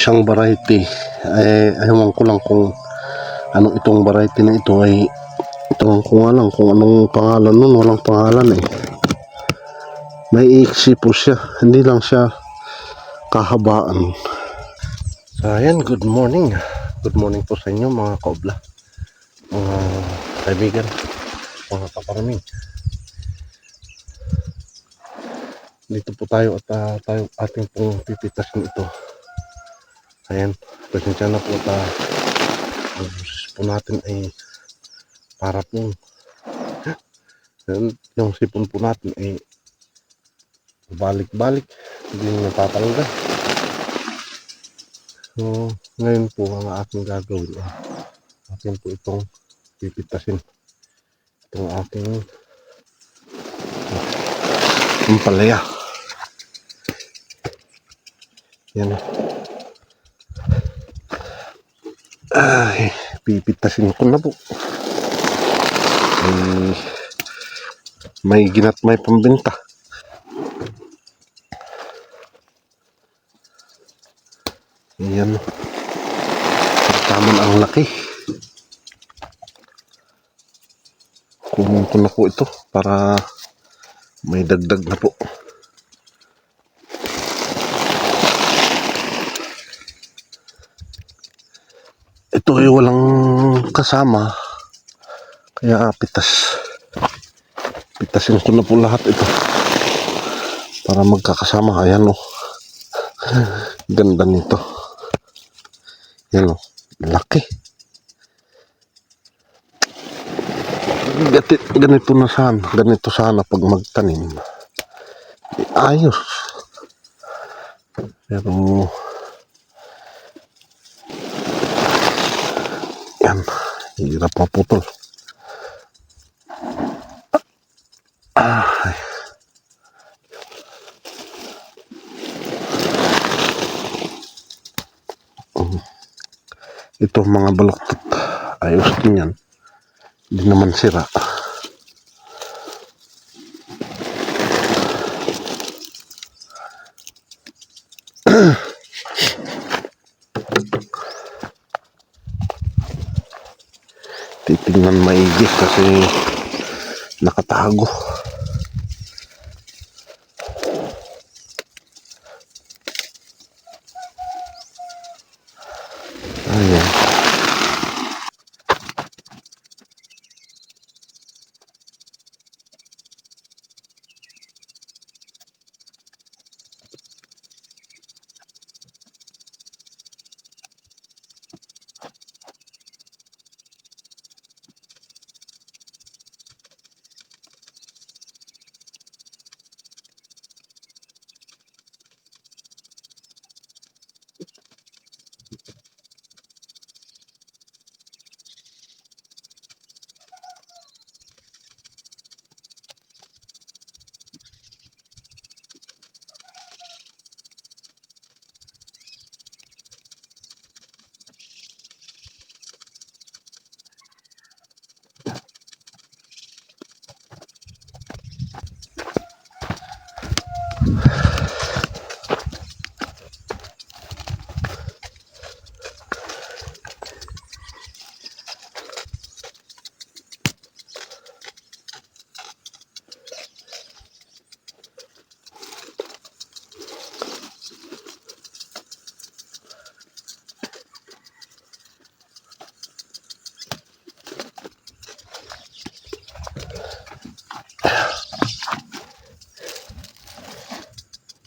isang variety. Ewan ko lang kung anong itong variety na ito ay itong ko nga lang kung anong pangalan nun. Walang pangalan eh. May iksi po siya. Hindi lang siya kahabaan. So ayan, good morning. Good morning po sa inyo mga kaobla, mga kaibigan, mga kaparming. Dito po tayo at tayo ating pong pipitasin ito. Ayan, pasensya na po ang boses po natin ay para pong yung sipon po natin ay balik-balik, hindi natatanggal. So ngayon po ang aking gagawin ay atin po itong pipitasin, itong ating ampalaya. Yan. Ay, pipitasin ko na po. May ginat may pambenta. Ayan. Taman ang laki. Kunin ko na po ito para may dagdag na po. Ito ay walang kasama. Kaya pitasin ko na po lahat ito para magkakasama. Ayan o. Ganda nito. Ayan o. Laki. Ganito sana pag magtanim. Ayos. Pero yan, hirap maputol. Ito mga baluktot, ayos din yan. Hindi naman sira. Titingnan maigi kasi nakatago. Ayan.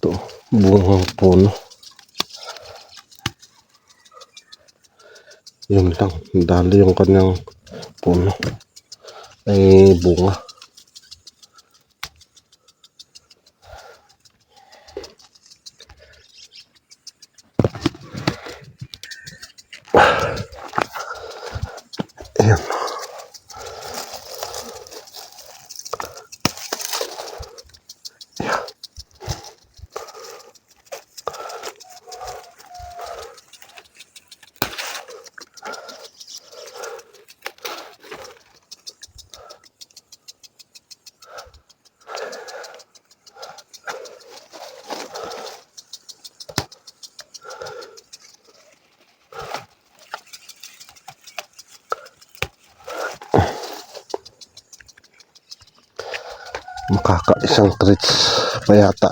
Ito, bungang puno. Yun lang, dali yung kanyang puno ay bunga. Ayan. Kakaisang treats pa yata.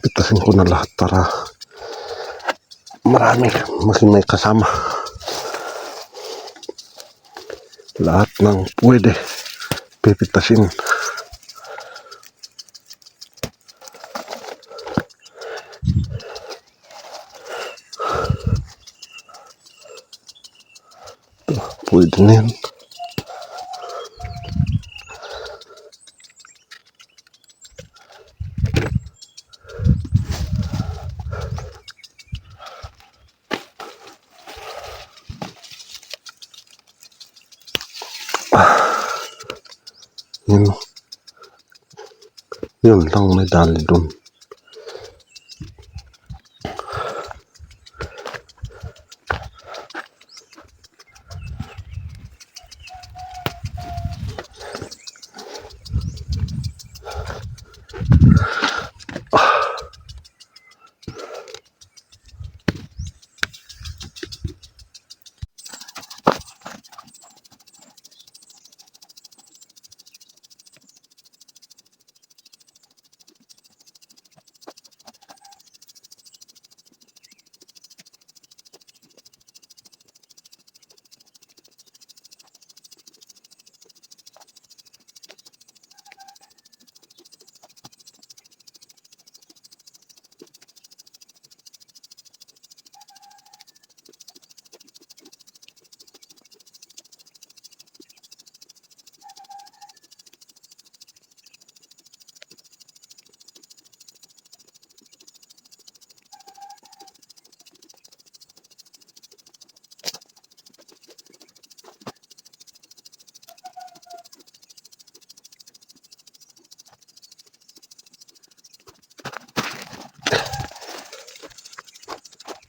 Pitasin ko na lahat para marami, mas may kasama. Lahat ng pwede pipitasin. Ito, pwede na yan. Yun. Yun lang may dali dun.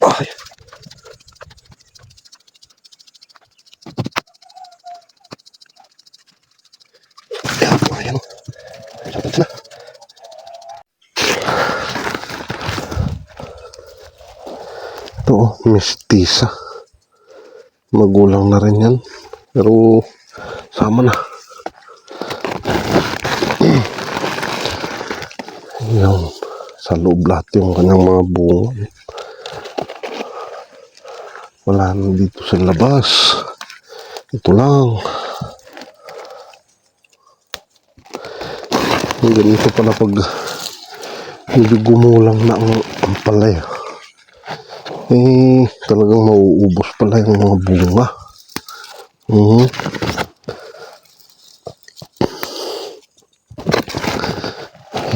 Ay. Ayan. Sabit na. Ito, mistisa. Magulang na rin yan. Pero, sama na. Yan. Sa loob lahat yung kanyang mga bunga. Wala na dito sa labas. Ito lang. Ganito pala pag medyo gumulang na ang ampalaya. Talagang mauubos pala yung mga bunga.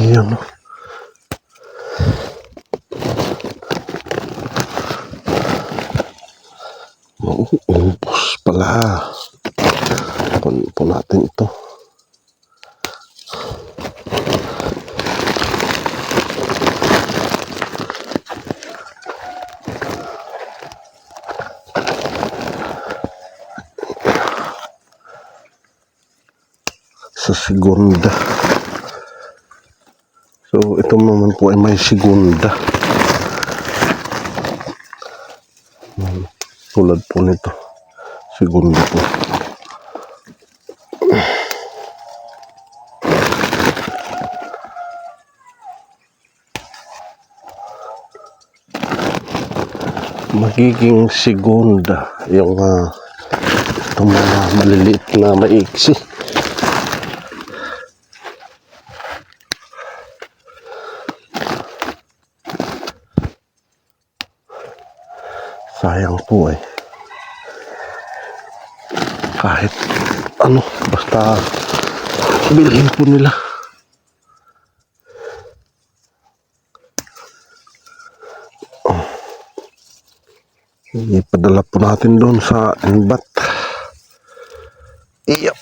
Ayan. Mauubos pala. Punin po natin ito. Sa segunda. So, ito naman po ay may segunda. Tulad po nito. Segunda po. Magiging segunda yung itong mga maliliit na maiksi. Sayang po eh. Kahit ano, basta bilhin po nila. Ipadala po natin doon sa Enbat. Iya.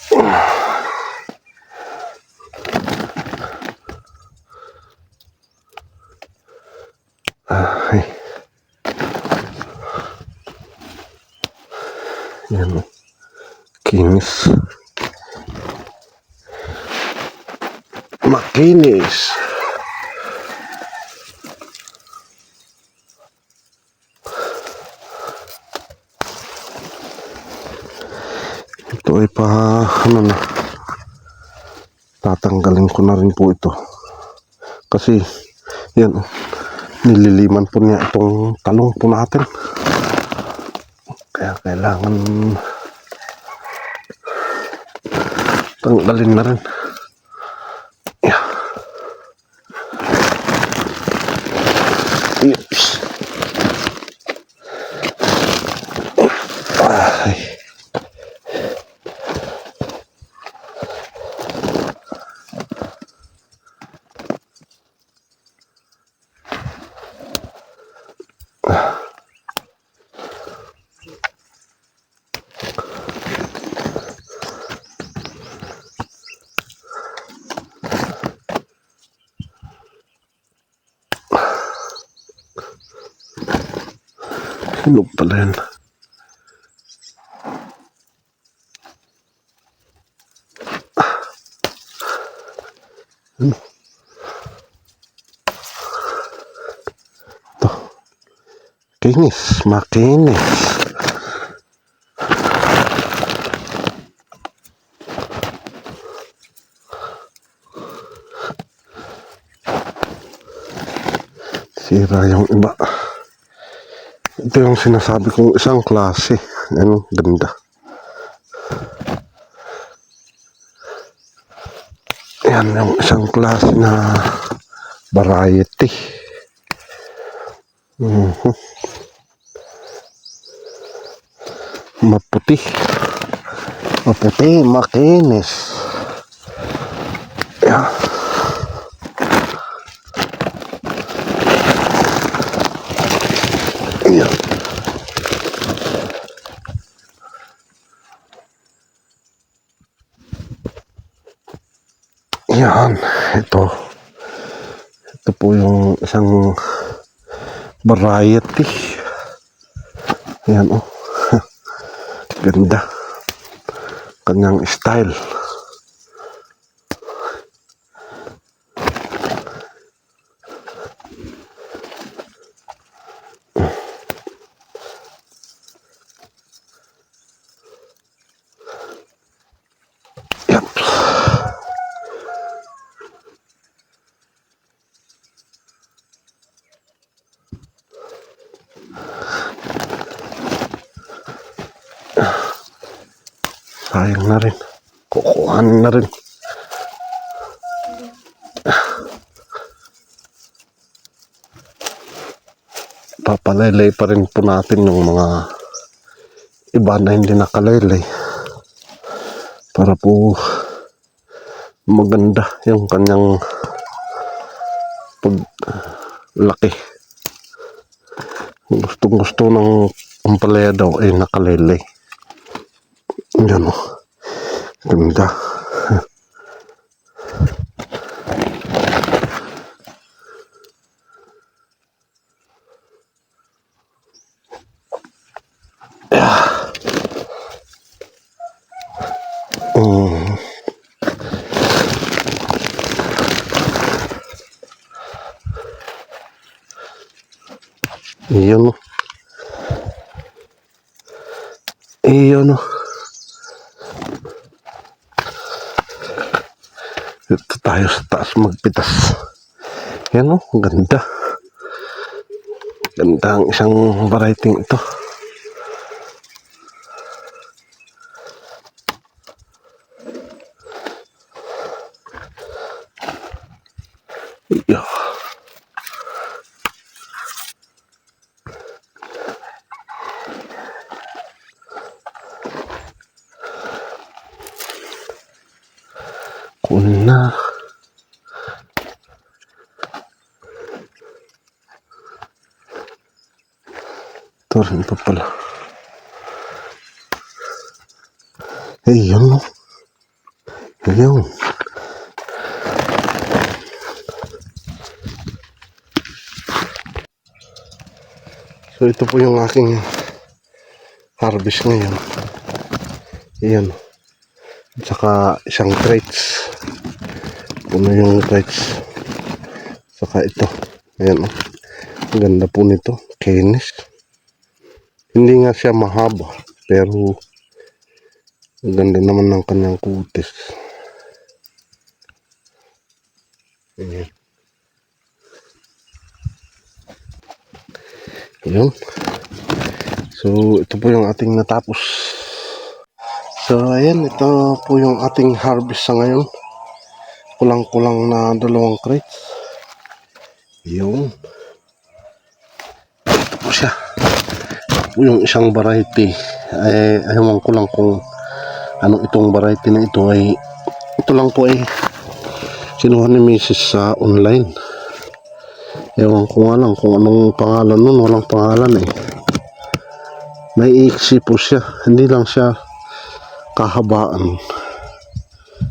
Ay. Yan. Kinis. Makinis. ito ay ano na, tatanggalin ko na rin po ito kasi yan, nililiman po niya itong talong po natin, kaya kailangan tanggalin na rin. Yeah. Oops. Ay. Hinog pala yan. Ito. Makinis. Sira yung iba. Ito yung sinasabi kong isang klase. Ano, ganda. Yan yung isang klase na variety. Maputi. Maputi, makinis. Yan. Yan. Yan, ito po yung isang variety. Yan, oh. Ganda kanyang style. Sayang na rin. Kukuhanin na rin. Papalaylay pa rin po natin yung mga iba na hindi nakalaylay. Para po maganda yung kanyang paglaki. Gusto ng ampalaya daw ay nakalaylay. Yan, oh. Ganda. Iyon, oh. Iyon, oh. Ito tayo sa taas magpitas. Yan, oh. Ganda. Ganda ang isang variety ito. Yeah. Kunin na. Ito rin pa pala. Ayun, no? Ayun. So ito po yung aking harvest ngayon. Ayan. At saka isang crates. Puno yung crates. Saka ito. Ayan, oh. Ang ganda po nito. Kinis. Hindi nga siya mahaba. Pero Ang ganda naman ng kanyang kutis. Ayan. Ayan. So, ito po yung ating natapos. So, ayan, ito po yung ating harvest sa ngayon. Kulang-kulang na 2 crates. Yung ito po siya. Ito po yung isang variety. Ayawan ko lang kung anong itong variety na ito ay ito lang po ay kinuha ni Mrs. sa online. Ewan ko nga lang kung anong pangalan nun. Walang pangalan eh. May iksi po siya. Hindi lang siya kahabaan.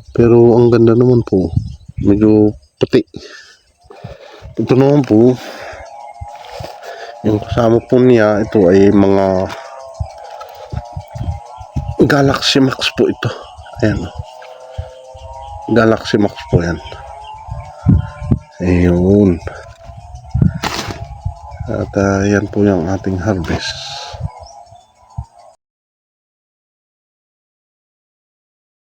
Pero ang ganda naman po. Medyo puti. Ito naman po. Yung kasama po niya. Ito ay mga Galaxy Max po ito. Ayan. Galaxy Max po yan. Ayun. At yan po yung ating harvest.